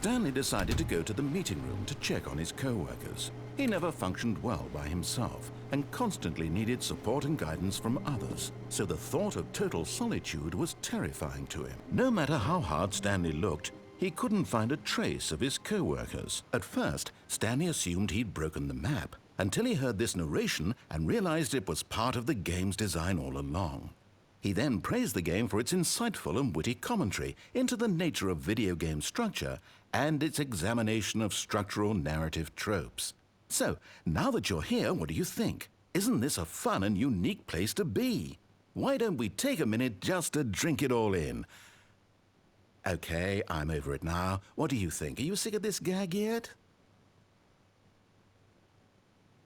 Stanley decided to go to the meeting room to check on his co-workers. He never functioned well by himself and constantly needed support and guidance from others, so the thought of total solitude was terrifying to him. No matter how hard Stanley looked, he couldn't find a trace of his co-workers. At first, Stanley assumed he'd broken the map, until he heard this narration and realized it was part of the game's design all along. He then praised the game for its insightful and witty commentary into the nature of video game structure and its examination of structural narrative tropes. So, now that you're here, what do you think? Isn't this a fun and unique place to be? Why don't we take a minute just to drink it all in? Okay, I'm over it now. What do you think? Are you sick of this gag yet?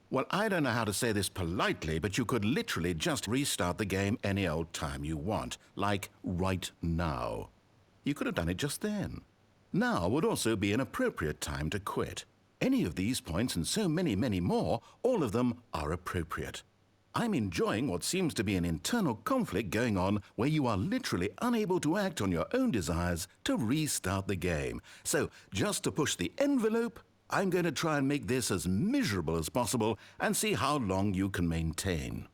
Well, I don't know how to say this politely, but you could literally just restart the game any old time you want, like right now. You could have done it just then. Now would also be an appropriate time to quit. Any of these points and so many, many more, all of them are appropriate. I'm enjoying what seems to be an internal conflict going on where you are literally unable to act on your own desires to restart the game. So, just to push the envelope, I'm going to try and make this as miserable as possible and see how long you can maintain.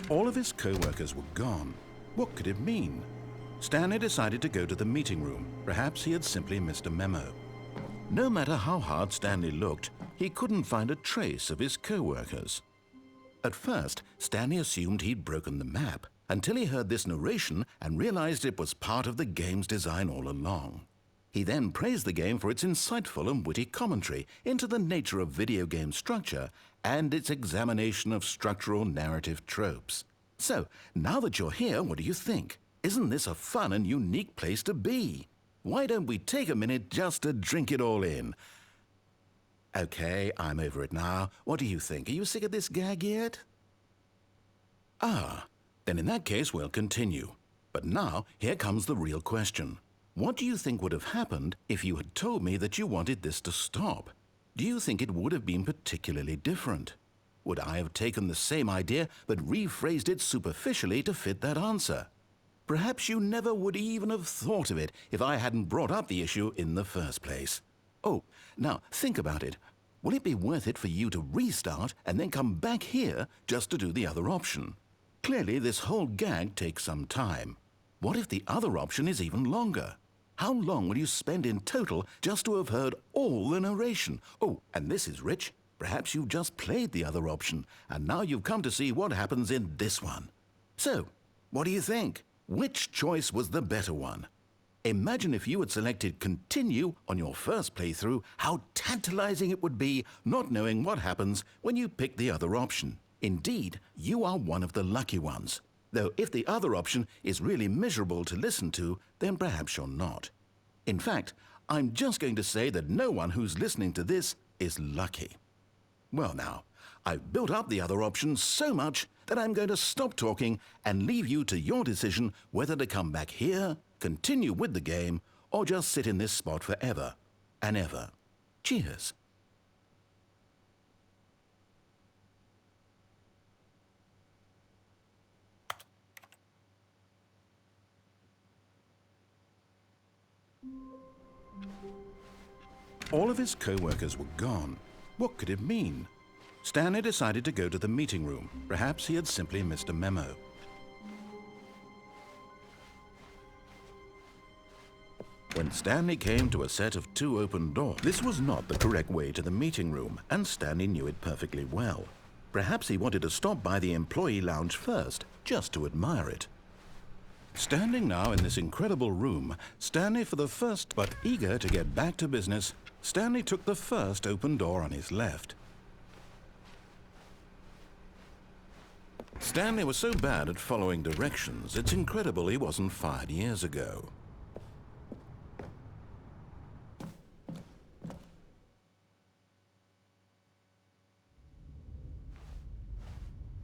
All of his co-workers were gone. What could it mean? Stanley decided to go to the meeting room. Perhaps he had simply missed a memo. No matter how hard Stanley looked, he couldn't find a trace of his co-workers. At first, Stanley assumed he'd broken the map, until he heard this narration and realized it was part of the game's design all along. He then praised the game for its insightful and witty commentary into the nature of video game structure and its examination of structural narrative tropes. So, now that you're here, what do you think? Isn't this a fun and unique place to be? Why don't we take a minute just to drink it all in? Okay, I'm over it now. What do you think? Are you sick of this gag yet? Then in that case we'll continue. But now, here comes the real question. What do you think would have happened if you had told me that you wanted this to stop? Do you think it would have been particularly different? Would I have taken the same idea but rephrased it superficially to fit that answer? Perhaps you never would even have thought of it if I hadn't brought up the issue in the first place. Oh, now think about it. Will it be worth it for you to restart and then come back here just to do the other option? Clearly, this whole gag takes some time. What if the other option is even longer? How long will you spend in total just to have heard all the narration? Oh, and this is rich. Perhaps you just played the other option, and now you've come to see what happens in this one. So, what do you think? Which choice was the better one? Imagine if you had selected continue on your first playthrough, how tantalizing it would be not knowing what happens when you pick the other option. Indeed, you are one of the lucky ones. Though if the other option is really miserable to listen to, then perhaps you're not. In fact, I'm just going to say that no one who's listening to this is lucky. Well now, I've built up the other option so much that I'm going to stop talking and leave you to your decision whether to come back here, continue with the game, or just sit in this spot forever and ever. Cheers. All of his co-workers were gone. What could it mean? Stanley decided to go to the meeting room. Perhaps he had simply missed a memo. When Stanley came to a set of 2 open doors, this was not the correct way to the meeting room, and Stanley knew it perfectly well. Perhaps he wanted to stop by the employee lounge first, just to admire it. Standing now in this incredible room, Stanley for the first, but eager to get back to business, Stanley took the first open door on his left. Stanley was so bad at following directions, it's incredible he wasn't fired years ago.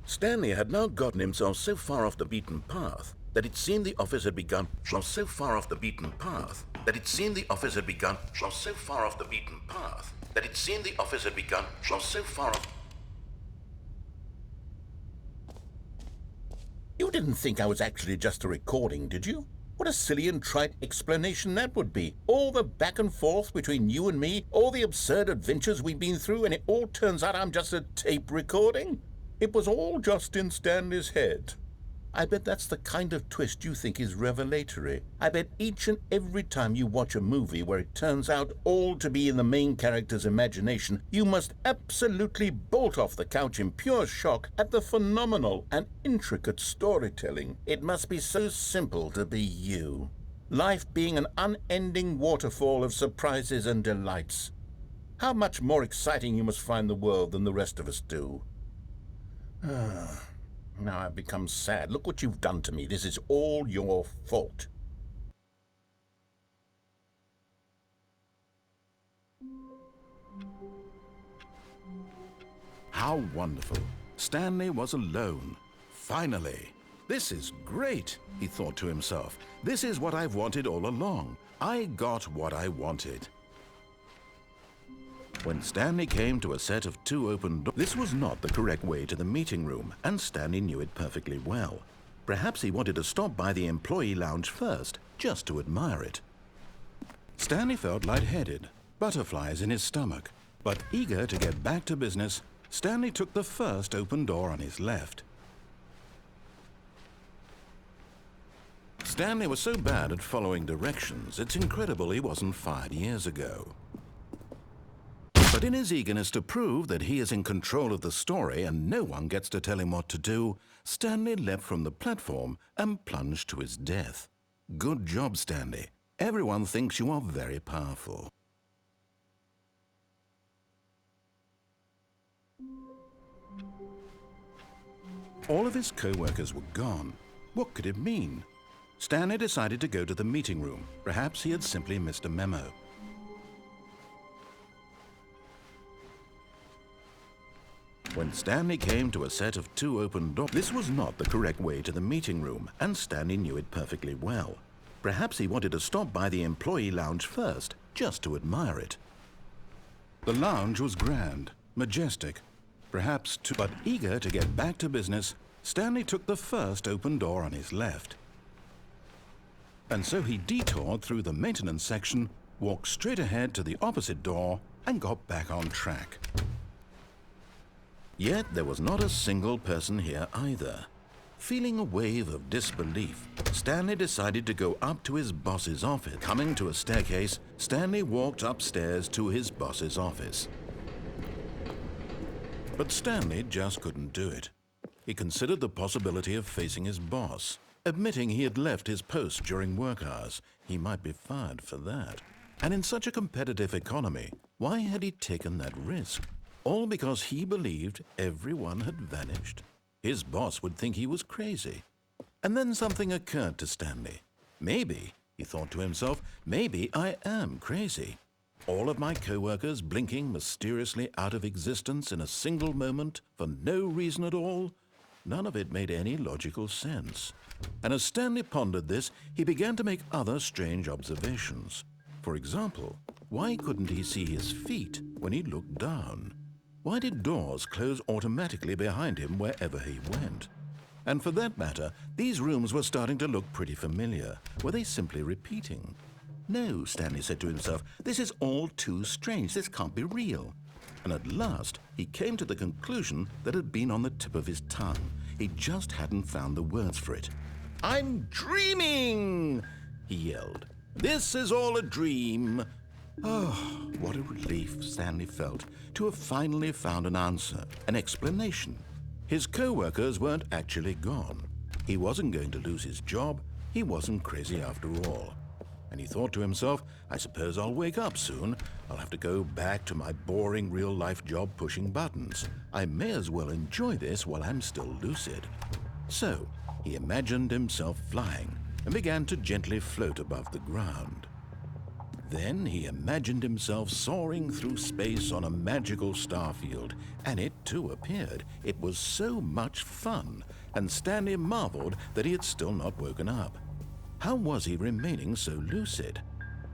Stanley had now gotten himself so far off the beaten path that it seemed the office had begun so far off the beaten path that it seemed the office had begun so far off the beaten path that it seemed the office had begun so far off. didn't think I was actually just a recording, did you? What a silly and trite explanation that would be. All the back and forth between you and me, all the absurd adventures we've been through, and it all turns out I'm just a tape recording? It was all just in Stanley's head. I bet that's the kind of twist you think is revelatory. I bet each and every time you watch a movie where it turns out all to be in the main character's imagination, you must absolutely bolt off the couch in pure shock at the phenomenal and intricate storytelling. It must be so simple to be you. Life being an unending waterfall of surprises and delights. How much more exciting you must find the world than the rest of us do. Now I've become sad. Look what you've done to me. This is all your fault. How wonderful. Stanley was alone. Finally. This is great, he thought to himself. This is what I've wanted all along. I got what I wanted. When Stanley came to a set of 2 open doors, this was not the correct way to the meeting room, and Stanley knew it perfectly well. Perhaps he wanted to stop by the employee lounge first, just to admire it. Stanley felt lightheaded, butterflies in his stomach, but eager to get back to business, Stanley took the first open door on his left. Stanley was so bad at following directions, it's incredible he wasn't fired years ago. But in his eagerness to prove that he is in control of the story and no one gets to tell him what to do, Stanley leapt from the platform and plunged to his death. Good job, Stanley. Everyone thinks you are very powerful. All of his co-workers were gone. What could it mean? Stanley decided to go to the meeting room. Perhaps he had simply missed a memo. When Stanley came to a set of 2 open doors, this was not the correct way to the meeting room, and Stanley knew it perfectly well. Perhaps he wanted to stop by the employee lounge first, just to admire it. The lounge was grand, majestic, but eager to get back to business, Stanley took the first open door on his left. And so he detoured through the maintenance section, walked straight ahead to the opposite door, and got back on track. Yet there was not a single person here either. Feeling a wave of disbelief, Stanley decided to go up to his boss's office. Coming to a staircase, Stanley walked upstairs to his boss's office. But Stanley just couldn't do it. He considered the possibility of facing his boss. Admitting he had left his post during work hours, he might be fired for that. And in such a competitive economy, why had he taken that risk? All because he believed everyone had vanished. His boss would think he was crazy. And then something occurred to Stanley. Maybe, he thought to himself, maybe I am crazy. All of my co-workers blinking mysteriously out of existence in a single moment for no reason at all? None of it made any logical sense. And as Stanley pondered this, he began to make other strange observations. For example, why couldn't he see his feet when he looked down? Why did doors close automatically behind him wherever he went? And for that matter, these rooms were starting to look pretty familiar. Were they simply repeating? No, Stanley said to himself, this is all too strange. This can't be real. And at last, he came to the conclusion that had been on the tip of his tongue. He just hadn't found the words for it. "I'm dreaming!" he yelled. "This is all a dream." Oh, what a relief Stanley felt to have finally found an answer, an explanation. His co-workers weren't actually gone. He wasn't going to lose his job. He wasn't crazy after all. And he thought to himself, I suppose I'll wake up soon. I'll have to go back to my boring real-life job pushing buttons. I may as well enjoy this while I'm still lucid. So he imagined himself flying and began to gently float above the ground. Then he imagined himself soaring through space on a magical starfield, and it too appeared. It was so much fun, and Stanley marveled that he had still not woken up. How was he remaining so lucid?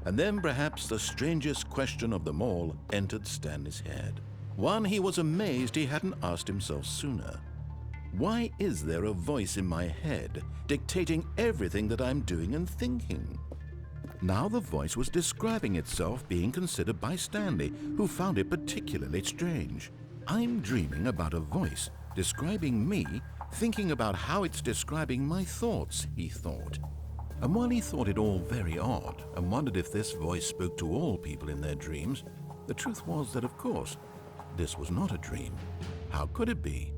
And then perhaps the strangest question of them all entered Stanley's head. One he was amazed he hadn't asked himself sooner. Why is there a voice in my head dictating everything that I'm doing and thinking? Now the voice was describing itself being considered by Stanley, who found it particularly strange. I'm dreaming about a voice describing me, thinking about how it's describing my thoughts, he thought. And while he thought it all very odd and wondered if this voice spoke to all people in their dreams, the truth was that, of course, this was not a dream. How could it be?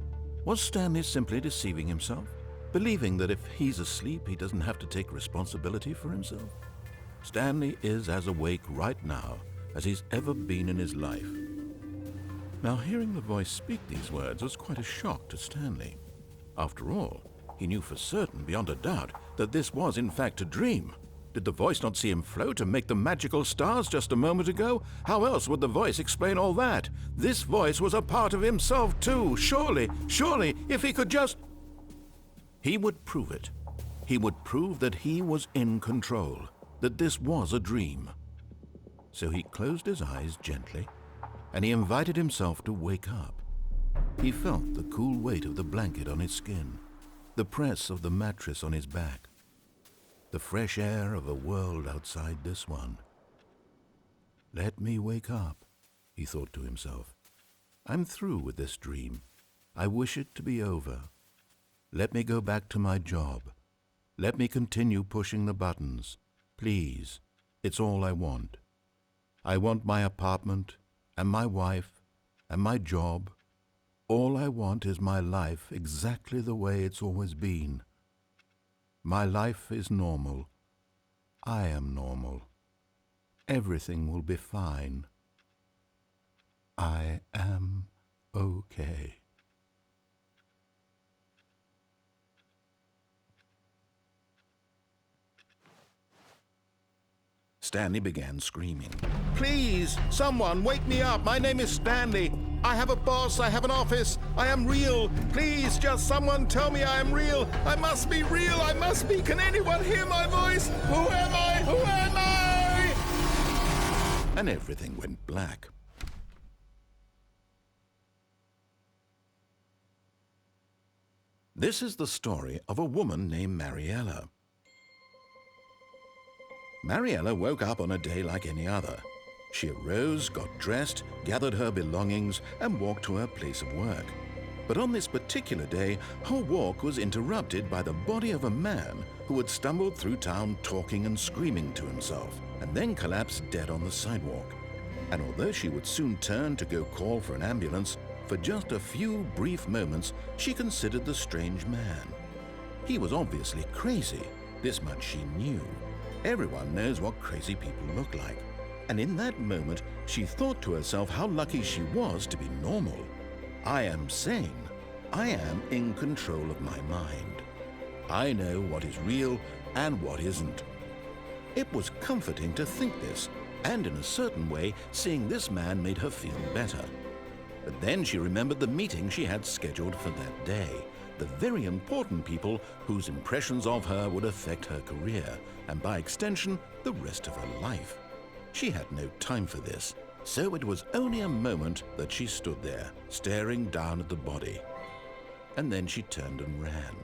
Was Stanley simply deceiving himself, believing that if he's asleep, he doesn't have to take responsibility for himself? Stanley is as awake right now as he's ever been in his life. Now, hearing the voice speak these words was quite a shock to Stanley. After all, he knew for certain, beyond a doubt, that this was in fact a dream. Did the voice not see him float and make the magical stars just a moment ago? How else would the voice explain all that? This voice was a part of himself too. Surely, if he could just... He would prove it. He would prove that he was in control, that this was a dream. So he closed his eyes gently, and he invited himself to wake up. He felt the cool weight of the blanket on his skin, the press of the mattress on his back, the fresh air of a world outside this one. Let me wake up, he thought to himself. I'm through with this dream. I wish it to be over. Let me go back to my job. Let me continue pushing the buttons. Please, it's all I want. I want my apartment and my wife and my job. All I want is my life exactly the way it's always been. My life is normal. I am normal. Everything will be fine. I am okay. Stanley began screaming. Please, someone, wake me up. My name is Stanley. I have a boss. I have an office. I am real. Please, just someone tell me I am real. I must be real. I must be. Can anyone hear my voice? Who am I? Who am I? And everything went black. This is the story of a woman named Mariella. Mariella woke up on a day like any other. She arose, got dressed, gathered her belongings, and walked to her place of work. But on this particular day, her walk was interrupted by the body of a man who had stumbled through town talking and screaming to himself, and then collapsed dead on the sidewalk. And although she would soon turn to go call for an ambulance, for just a few brief moments, she considered the strange man. He was obviously crazy. This much she knew. Everyone knows what crazy people look like. And in that moment, she thought to herself how lucky she was to be normal. I am sane. I am in control of my mind. I know what is real and what isn't. It was comforting to think this, and in a certain way, seeing this man made her feel better. But then she remembered the meeting she had scheduled for that day. The very important people whose impressions of her would affect her career, and by extension, the rest of her life. She had no time for this, so it was only a moment that she stood there, staring down at the body. And then she turned and ran.